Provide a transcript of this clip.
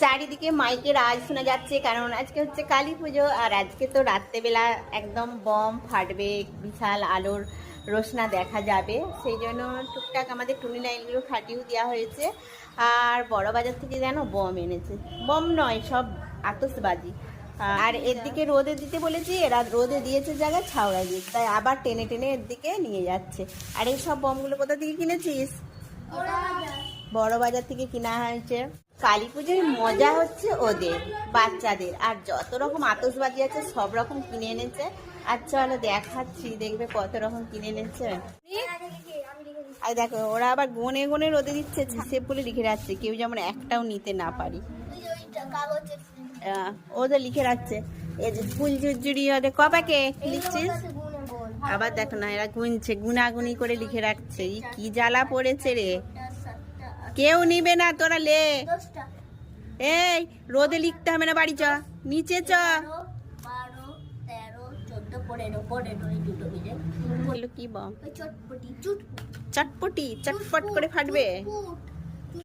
চারিদিকে মাইকের আওয়াজ শোনা যাচ্ছে, কারণ আজকে হচ্ছে কালী পুজো। আর আজকে তো রাত্রেবেলা একদম বম ফাটবে, বিশাল আলোর রোশনা দেখা যাবে। সেই জন্য টুকটাক আমাদের টুনি লাইনগুলো ফাটিয়েও দেওয়া হয়েছে। আর বড় বাজার থেকে যেন বম এনেছে, বম নয়, সব আতশবাজি। আর এর দিকে রোদে দিতে বলেছি, এরা রোদে দিয়েছে জায়গায় ছাওড়া দিয়েছে, তাই আবার টেনে টেনে এর দিকে নিয়ে যাচ্ছে। আর এই সব বমগুলো কোথা থেকে কিনেছিস? বড় বাজার থেকে কিনা হয়েছে। কালী পুজোর মজা হচ্ছে ওদের, বাচ্চাদের। আর যত রকম আতশবাজি আছে সব রকম কিনে এনেছে। আচ্ছা চলো দেখাচ্ছি, দেখবে কত রকম কিনে এনেছে। আর দেখো ওরা আবার গনে গনে রোদে দিচ্ছে, হিসেব বলে লিখে রাখছে, কেউ যেমন একটাও নিতে না পারি। ওদের লিখে রাখছে এই যে ফুল ঝুরঝুরি, ওদের কপাকে লিখছিস। আবার দেখো না, এরা গুনছে, গুনাগুনি করে লিখে রাখছে। কি জ্বালা পড়েছে রে, কেউ নিবে না, তোরা লে। এই রোদে লিখতে হবে না, বাড়ি চ, নিচে চ। কি বম? চটপটি, চটপট করে ফাটবে।